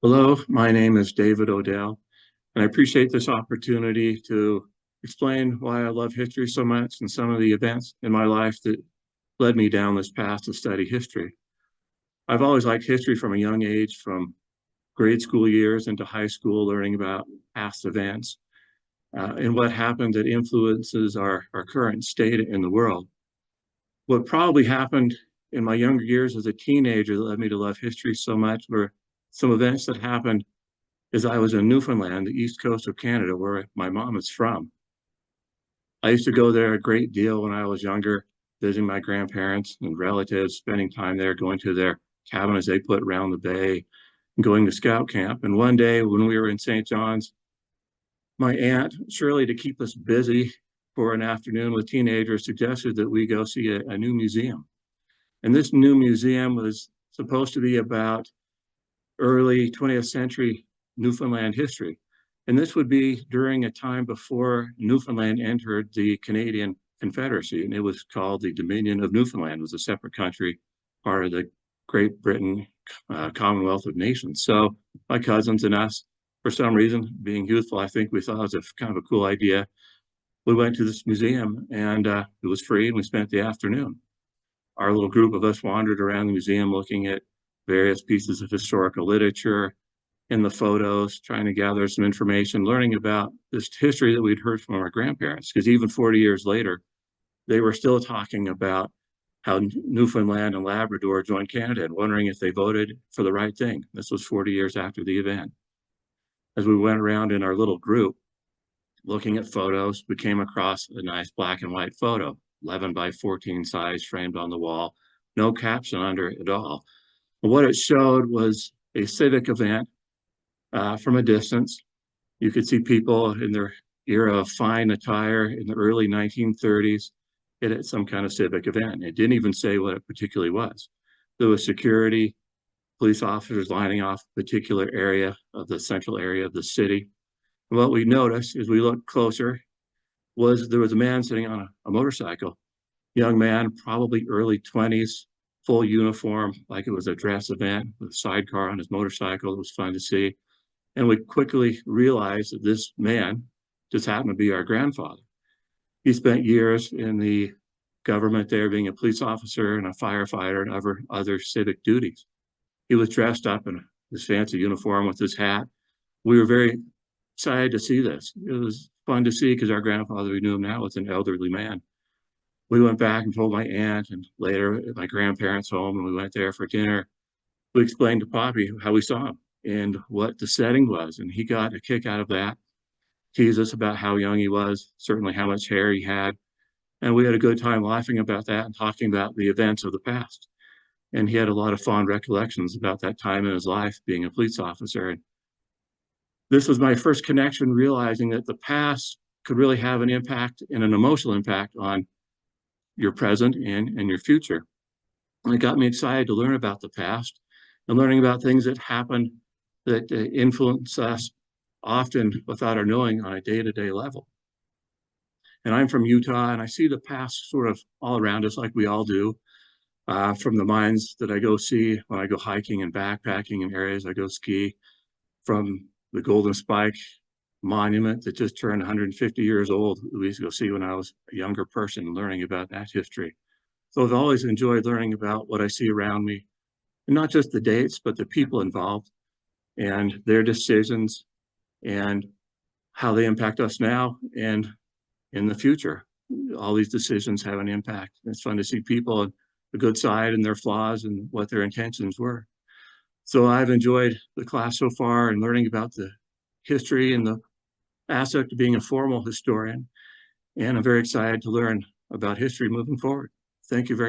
Hello, my name is David Odell, and I appreciate this opportunity to explain why I love history so much and some of the events in my life that led me down this path to study history. I've always liked history from a young age, from grade school years into high school, learning about past events and what happened that influences our current state in the world. What probably happened in my younger years as a teenager that led me to love history so much were some events that happened is I was in Newfoundland, the east coast of Canada, where my mom is from. I used to go there a great deal when I was younger, visiting my grandparents and relatives, spending time there, going to their cabin as they put around the bay, and going to scout camp. And one day when we were in St. John's, my aunt, Shirley, to keep us busy for an afternoon with teenagers, suggested that we go see a new museum. And this new museum was supposed to be about early 20th century Newfoundland history. And this would be during a time before Newfoundland entered the Canadian Confederacy, and it was called the Dominion of Newfoundland. It was a separate country, part of the Great Britain Commonwealth of Nations. So my cousins and us, for some reason, being youthful, I think we thought it was a kind of a cool idea. We went to this museum, and it was free, and we spent the afternoon. Our little group of us wandered around the museum looking at various pieces of historical literature, in the photos, trying to gather some information, learning about this history that we'd heard from our grandparents. Because even 40 years later, they were still talking about how Newfoundland and Labrador joined Canada and wondering if they voted for the right thing. This was 40 years after the event. As we went around in our little group, looking at photos, we came across a nice black and white photo, 11 by 14 size, framed on the wall, no caption under it at all. And what it showed was a civic event from a distance. You could see people in their era of fine attire in the early 1930s at some kind of civic event. It didn't even say what it particularly was. There was security, police officers lining off a particular area of the central area of the city. And what we noticed as we looked closer was there was a man sitting on a motorcycle, young man, probably early 20s, full uniform, like it was a dress event with a sidecar on his motorcycle. It was fun to see. And we quickly realized that this man just happened to be our grandfather. He spent years in the government there, being a police officer and a firefighter and other civic duties. He was dressed up in this fancy uniform with his hat. We were very excited to see this. It was fun to see because our grandfather, we knew him now, was an elderly man. We went back and told my aunt and later at my grandparents' home, and we went there for dinner. We explained to Poppy how we saw him and what the setting was. And he got a kick out of that, teased us about how young he was, certainly how much hair he had. And we had a good time laughing about that and talking about the events of the past. And he had a lot of fond recollections about that time in his life being a police officer. And this was my first connection, realizing that the past could really have an impact and an emotional impact on your present and your future. And it got me excited to learn about the past and learning about things that happened that influence us often without our knowing on a day-to-day level. And I'm from Utah, and I see the past sort of all around us like we all do, from the mines that I go see when I go hiking and backpacking in areas I go ski, from the Golden Spike monument that just turned 150 years old we used to go see when I was a younger person, learning about that history. So I've always enjoyed learning about what I see around me, and not just the dates, but the people involved and their decisions and how they impact us now and in the future. All these decisions have an impact. It's fun to see people on the good side and their flaws and what their intentions were. So I've enjoyed the class so far and learning about the history and the aspect of being a formal historian. And I'm very excited to learn about history moving forward. Thank you very much.